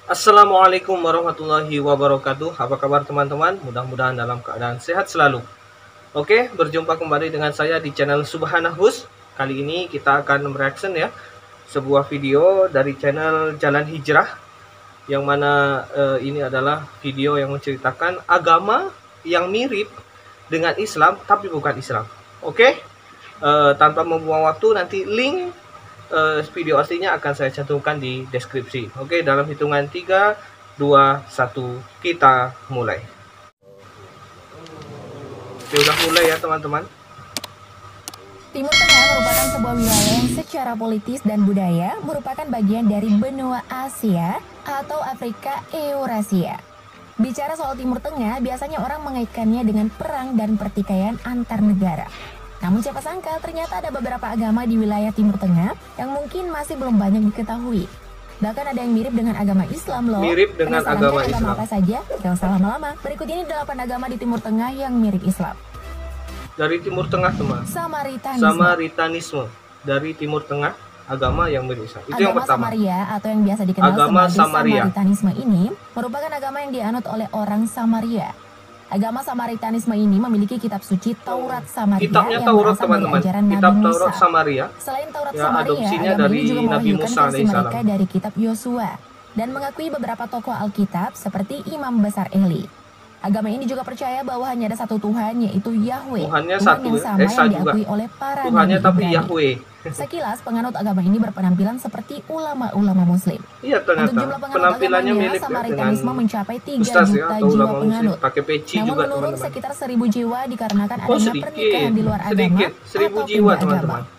Assalamualaikum warahmatullahi wabarakatuh. Apa kabar teman-teman? Mudah-mudahan dalam keadaan sehat selalu. Oke, berjumpa kembali dengan saya di channel Subhanahus. Kali ini kita akan mereaction ya sebuah video dari channel Jalan Hijrah, yang mana ini adalah video yang menceritakan agama yang mirip dengan Islam tapi bukan Islam. Oke, tanpa membuang waktu, nanti link video aslinya akan saya cantumkan di deskripsi. Oke, dalam hitungan 3, 2, 1, kita mulai. Oke, udah mulai ya teman-teman. Timur Tengah merupakan sebuah wilayah yang secara politis dan budaya merupakan bagian dari benua Asia atau Afrika Eurasia. Bicara soal Timur Tengah, biasanya orang mengaitkannya dengan perang dan pertikaian antar negara. Namun siapa sangka ternyata ada beberapa agama di wilayah Timur Tengah yang mungkin masih belum banyak diketahui. Bahkan ada yang mirip dengan agama Islam loh. Mirip dengan agama Islam. Apa saja? Gak usah lama-lama. Berikut ini 8 agama di Timur Tengah yang mirip Islam. Dari Timur Tengah teman. Samaritanisme. Dari Timur Tengah, agama yang mirip Islam. Itu agama yang pertama. Samaria atau yang biasa dikenal agama sebagai Samaritanisme ini merupakan agama yang dianut oleh orang Samaria. Agama Samaritanisme ini memiliki kitab suci Taurat Samaria. Kitabnya yang Taurat berasal teman-teman. dari ajaran Kitab Nabi Taurat Musa. Samaria. Selain Taurat ya, Samaria, adopsinya agama dari ini juga Nabi mewahyukan Musa versi mereka dari kitab Yosua dan mengakui beberapa tokoh Alkitab seperti Imam Besar Eli. Agama ini juga percaya bahwa hanya ada satu Tuhan, yaitu Yahweh. Tuhannya Tuhan satu, yang sama yang diakui juga oleh para Tuhannya nabi tapi Ibrani. Yahweh. Sekilas penganut agama ini berpenampilan seperti ulama-ulama Muslim. Iya, ternyata Untuk jumlah penganut penampilannya agamanya, mirip Samaritanisme mencapai 3 Ustaz juta ya, atau jiwa ulama penganut. Muslim. Pakai peci Namun juga menurun teman-teman. sekitar 1000 jiwa dikarenakan adanya sedikit, pernikahan di luar agama sedikit, 1000 atau jiwa pindah teman-teman. agama.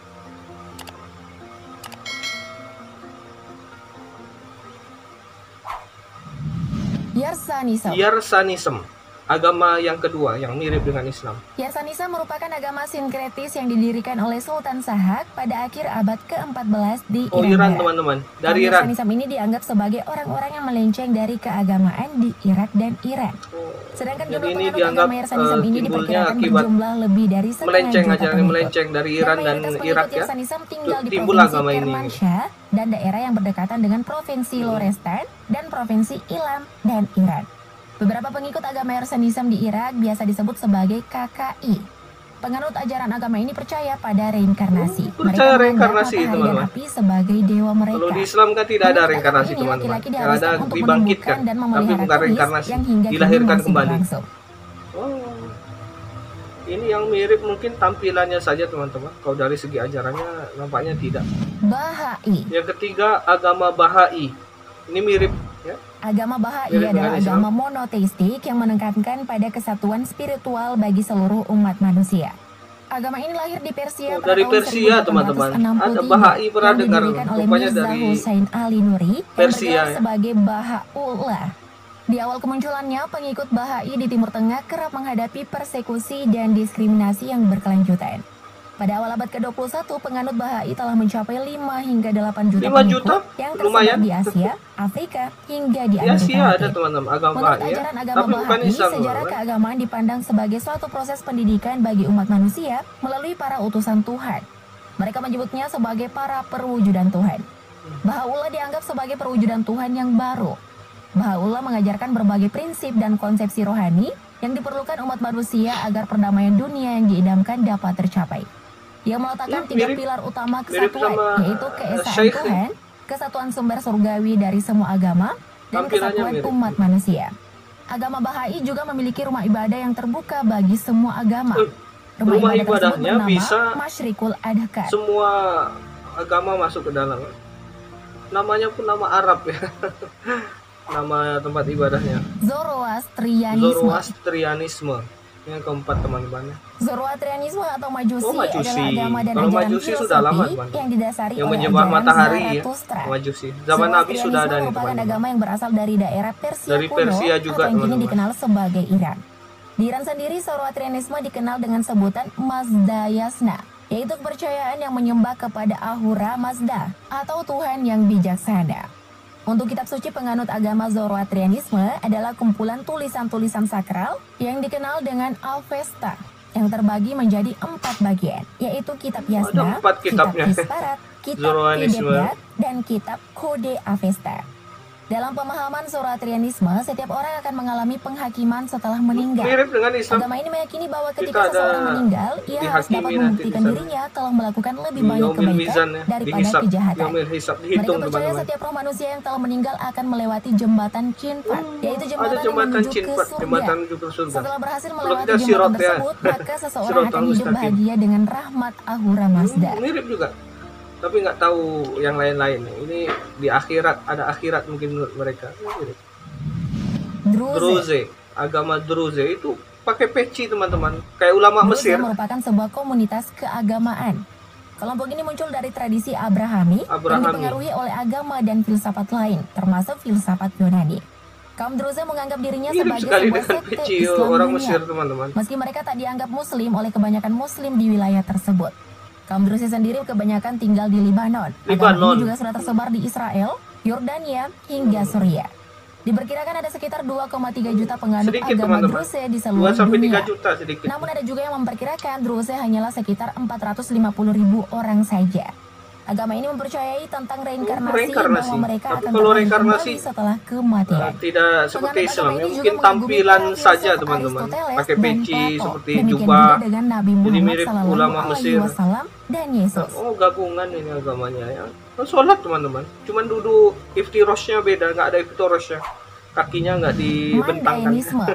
Yarsanism, agama yang kedua yang mirip dengan Islam. Yarsanism merupakan agama sinkretis yang didirikan oleh Sultan Sahak pada akhir abad ke-14 di Iran Barat. teman-teman, dari Iran. Yarsanism ini dianggap sebagai orang-orang yang melenceng dari keagamaan di Irak dan Iran. Sedangkan jumlah penganut agama Yarsanism ini diperkirakan berjumlah lebih dari setengah juta pengikut. Melenceng dari Iran dan Irak ya. Yarsanism tinggal di Timbul provinsi agama ini. Kermanshah dan daerah yang berdekatan dengan provinsi Lorestan dan provinsi Ilam dan Iran. Beberapa pengikut agama Yarsanism di Irak biasa disebut sebagai KKI. Penganut ajaran agama ini percaya pada reinkarnasi. Percaya Mereka reinkarnasi, menganggap matahari dan api sebagai dewa mereka. Kalau di Islam kan tidak ada reinkarnasi teman-teman. Laki-laki Yang ada dibangkitkan, dan tapi bukan reinkarnasi, yang hingga dilahirkan kembali. Berlangsung. Oh, ini yang mirip mungkin tampilannya saja teman-teman. Kalau dari segi ajarannya nampaknya tidak. Bahai. Yang ketiga, agama Bahai. Ini mirip ya. Agama Bahai adalah agama monoteistik yang menekankan pada kesatuan spiritual bagi seluruh umat manusia. Agama ini lahir di Persia pada dari tahun Persia teman-teman. Ada Bahai, pernah dengar? Rupanya dari Hussein Ali Nuri Persia yang ya. sebagai Baha'ullah. Di awal kemunculannya, pengikut Bahai di Timur Tengah kerap menghadapi persekusi dan diskriminasi yang berkelanjutan. Pada awal abad ke-21, penganut Bahai telah mencapai 5 hingga 8 juta pengikut yang tersebar di Asia, Afrika, hingga di Amerika Asia Latin. ada teman-teman agama Menurut Bahai, ajaran agama tapi bukan Bahai, Islam. sejarah keagamaan dipandang sebagai suatu proses pendidikan bagi umat manusia melalui para utusan Tuhan. Mereka menyebutnya sebagai para perwujudan Tuhan. Baha'ullah dianggap sebagai perwujudan Tuhan yang baru. Baha'ullah mengajarkan berbagai prinsip dan konsepsi rohani yang diperlukan umat manusia agar perdamaian dunia yang diidamkan dapat tercapai. Ia meletakkan 3 pilar utama kesatuan, yaitu keesaan Tuhan, kesatuan sumber surgawi dari semua agama, dan kesatuan umat manusia. Agama Bahai juga memiliki rumah ibadah yang terbuka bagi semua agama. Rumah ibadahnya bisa Masyrikul Adhkar. Semua agama masuk ke dalam. Namanya pun nama Arab ya. Nama tempat ibadahnya. Zoroastrianisme. Yang keempat teman-teman. Zoroastrianisme atau Majusi, adalah agama dan kalau ajaran Majusi sudah lama, yang didasari yang oleh menyembah ajaran matahari ya. Zarathustra. Majusi. Zaman Nabi sudah ada nih merupakan teman-teman. agama yang berasal dari daerah Persia Dari kuno Persia juga, atau yang kini teman-teman. dikenal sebagai Iran. Di Iran sendiri, Zoroastrianisme dikenal dengan sebutan Mazdayasna, yaitu kepercayaan yang menyembah kepada Ahura Mazda atau Tuhan yang bijaksana. Untuk kitab suci penganut agama Zoroastrianisme adalah kumpulan tulisan-tulisan sakral yang dikenal dengan Avesta yang terbagi menjadi 4 bagian, yaitu kitab Yasna, Ada 4 kitab kitabnya. Kisparat, kitab Zoroastrianisme. Kedebdat, dan kitab Kode Avesta. Dalam pemahaman Zoroastrianisme, setiap orang akan mengalami penghakiman setelah meninggal. Mirip dengan Islam. Agama ini meyakini bahwa Kita ketika ada seseorang meninggal, ia harus dihakimi dapat nanti membuktikan di sana. dirinya telah melakukan lebih Di banyak yaumil kebaikan mizan ya, daripada dihisab, kejahatan. yaumil hisab, Mereka dihitung percaya teman-teman. setiap roh manusia yang telah meninggal akan melewati jembatan Cinfat, yaitu Ada jembatan yang jembatan menuju ke Cinfat, surga. jembatan menuju ke surga. Setelah berhasil Kalau melewati kita jembatan sirat ya. tersebut, maka seseorang Sirat akan hidup al-mustaqim. bahagia dengan rahmat Ahura Mazda. Mirip juga. Tapi nggak tahu yang lain-lain. Ini di akhirat, ada akhirat mungkin menurut mereka. Mirip. Druze. Druze, agama Druze itu pakai peci teman-teman, kayak ulama Druze Mesir. merupakan sebuah komunitas keagamaan. Kelompok ini muncul dari tradisi Abrahami yang Abrahami. dipengaruhi oleh agama dan filsafat lain, termasuk filsafat Yunani. Kaum Druze menganggap dirinya Mirip sebagai sekali sebuah dengan sekte peci Islam orang dunia. Mesir teman-teman. Meski mereka tak dianggap muslim oleh kebanyakan muslim di wilayah tersebut. Kaum Druze sendiri kebanyakan tinggal di Libanon. Agama Libanon. ini juga sudah tersebar di Israel, Yordania, hingga Suriah. Diperkirakan ada sekitar 2,3 juta penganut Sedikit agama teman-teman. Druze di 2 seluruh sampai 3 dunia. juta sedikit. Namun ada juga yang memperkirakan Druze hanyalah sekitar 450.000 orang saja. Agama ini mempercayai tentang reinkarnasi, Reinkarnasi. bahwa mereka Tapi akan kalau kembali reinkarnasi, setelah kematian. Tidak seperti Penganut Islam agama ya, ini mungkin juga mengagumi tampilan para saja filsuf teman-teman, Aristoteles pakai dan peci Plato. seperti Demikian jubah, juga dengan Nabi jadi Muhammad mirip Sallallahu ulama Alaihi Mesir. Wasallam dan Yesus. Oh gabungan ini agamanya ya. Sholat teman-teman, cuman duduk iftirosnya beda, nggak ada iftirosnya, kakinya nggak dibentangkan. Mandainisme.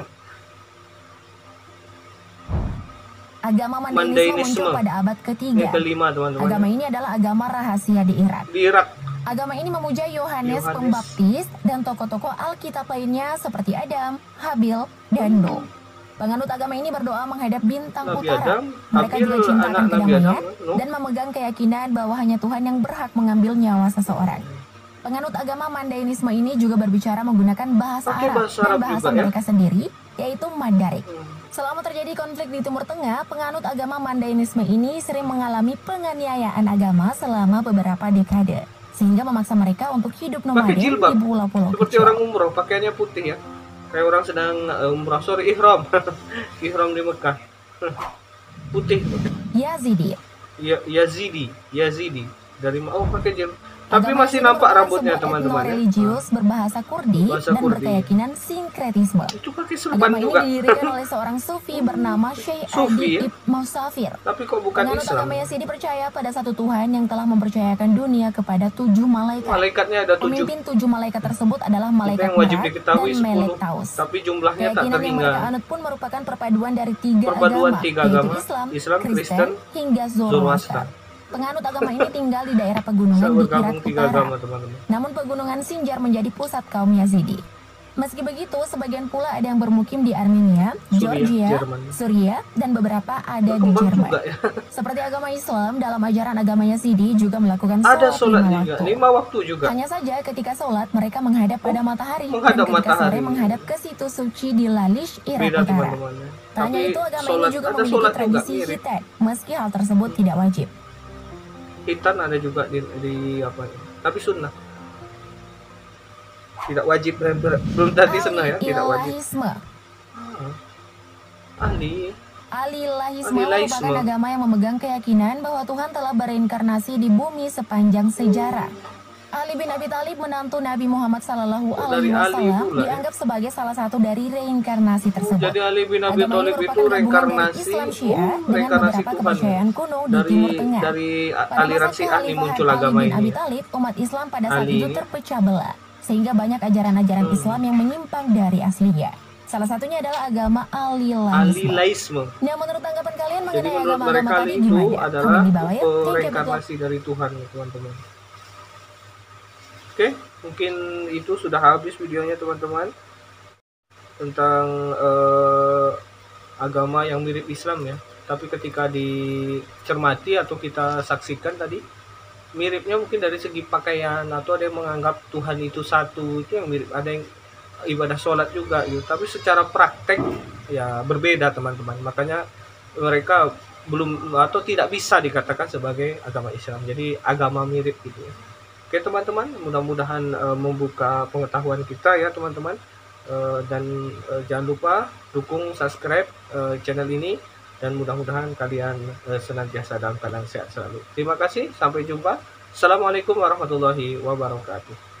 Agama Mandainisme Mandainisme. muncul pada abad Yang ketiga. kelima teman-teman. Agama ini adalah agama rahasia di Irak. Di Irak. Agama ini memuja Yohanes Yohanes. Pembaptis dan tokoh-tokoh Alkitab lainnya seperti Adam, Habil, dan Nuh. Penganut agama ini berdoa menghadap bintang Nabi utara. Adam, Mereka Habil, juga cinta anak akan Nabi kedamaian Adam, Nuh. dan memegang keyakinan bahwa hanya Tuhan yang berhak mengambil nyawa seseorang. Penganut agama Mandainisme ini juga berbicara menggunakan bahasa Pakai Arab bahasa dan Arab bahasa juga ya? mereka sendiri, yaitu Mandarik. Hmm. Selama terjadi konflik di Timur Tengah, penganut agama Mandainisme ini sering mengalami penganiayaan agama selama beberapa dekade, sehingga memaksa mereka untuk hidup nomaden jilbab. di pulau-pulau Seperti kecil. orang umroh, pakaiannya putih ya. Kayak orang sedang umroh, sorry ihram. Ihram di Mekah. Putih. Yazidi. Yazidi. Dari pakai jilbab. Tapi Agama masih Yazidi nampak merupakan rambutnya sebuah teman-teman ya. etno-religius berbahasa Kurdi Bahasa dan Kurdi. berkeyakinan sinkretisme. Itu pakai serban Agama ini juga. didirikan oleh seorang sufi bernama Syekh Sufi, Adi ya? Ibn Musafir. Tapi kok bukan Penganut Islam? agama Yazidi percaya pada satu Tuhan yang telah mempercayakan dunia kepada 7 malaikat. Malaikatnya ada 7. Pemimpin 7 malaikat tersebut adalah malaikat Yang wajib Maat diketahui dan Melek 10. Taus. Tapi jumlahnya tak Keyakinan yang mereka terhingga. anut pun merupakan perpaduan dari 3 Perpaduan agama, 3 yaitu agama, Islam, Kristen, hingga Zoroaster. Zoroaster. Penganut agama ini tinggal di daerah pegunungan Bisa di bergabung Irak 3 Utara. agama teman-teman. Namun pegunungan Sinjar menjadi pusat kaum Yazidi. Meski begitu, sebagian pula ada yang bermukim di Armenia, Georgia, Jerman. Suriah, dan beberapa ada di Berkembang Jerman. juga ya. Seperti agama Islam, dalam ajaran agama Yazidi juga melakukan Ada sholat sholat 5 juga, waktu. 5 waktu juga. Hanya saja ketika sholat mereka menghadap pada matahari menghadap dan ketika sore matahari. menghadap ke situs suci di Lalish, Irak Beda Utara. teman-teman ya. Tak hanya Tapi itu, agama sholat, ini juga ada memiliki sholat juga tradisi mirip. hitan, meski hal tersebut tidak wajib. Hitan ada juga di apa ya? Tapi sunnah. Tidak wajib, belum tadi sunnah ya, tidak wajib. Alilahisme. Ahli. Alilahisme Alilahisme. merupakan agama yang memegang keyakinan bahwa Tuhan telah bereinkarnasi di bumi sepanjang sejarah. Ali bin Abi Thalib, menantu Nabi Muhammad Sallallahu Alaihi Dari Ali Wasallam, pula, ya? dianggap sebagai salah satu dari reinkarnasi tersebut. Jadi Ali bin Abi Agama ini Thalib itu merupakan gabungan dari reinkarnasi, Islam Syiah dengan reinkarnasi beberapa Tuhan. kepercayaan kuno di Dari Timur Tengah. aliran Pada masa Syiah ini muncul kekhalifahan agama Ali bin Abi ini. Thalib, umat Islam pada saat Ali itu ini. terpecah belah, sehingga banyak ajaran-ajaran Islam yang menyimpang dari aslinya. Salah satunya adalah agama Alilahisme. Alilaisme. Nah, menurut tanggapan kalian Jadi mengenai menurut agama-agama mereka tadi itu gimana? adalah Komen di bawah ya. Thank you, good luck. reinkarnasi dari Tuhan ya, teman-teman. Oke, mungkin itu sudah habis videonya teman-teman tentang agama yang mirip Islam ya. Tapi ketika dicermati atau kita saksikan tadi, miripnya mungkin dari segi pakaian, atau ada yang menganggap Tuhan itu satu, itu yang mirip. Ada yang ibadah sholat juga gitu. Tapi secara praktek ya berbeda teman-teman. Makanya mereka belum atau tidak bisa dikatakan sebagai agama Islam. Jadi agama mirip gitu ya. Oke teman-teman, mudah-mudahan membuka pengetahuan kita ya teman-teman. Dan jangan lupa dukung subscribe channel ini, dan mudah-mudahan kalian senantiasa dalam keadaan sehat selalu. Terima kasih, sampai jumpa. Assalamualaikum warahmatullahi wabarakatuh.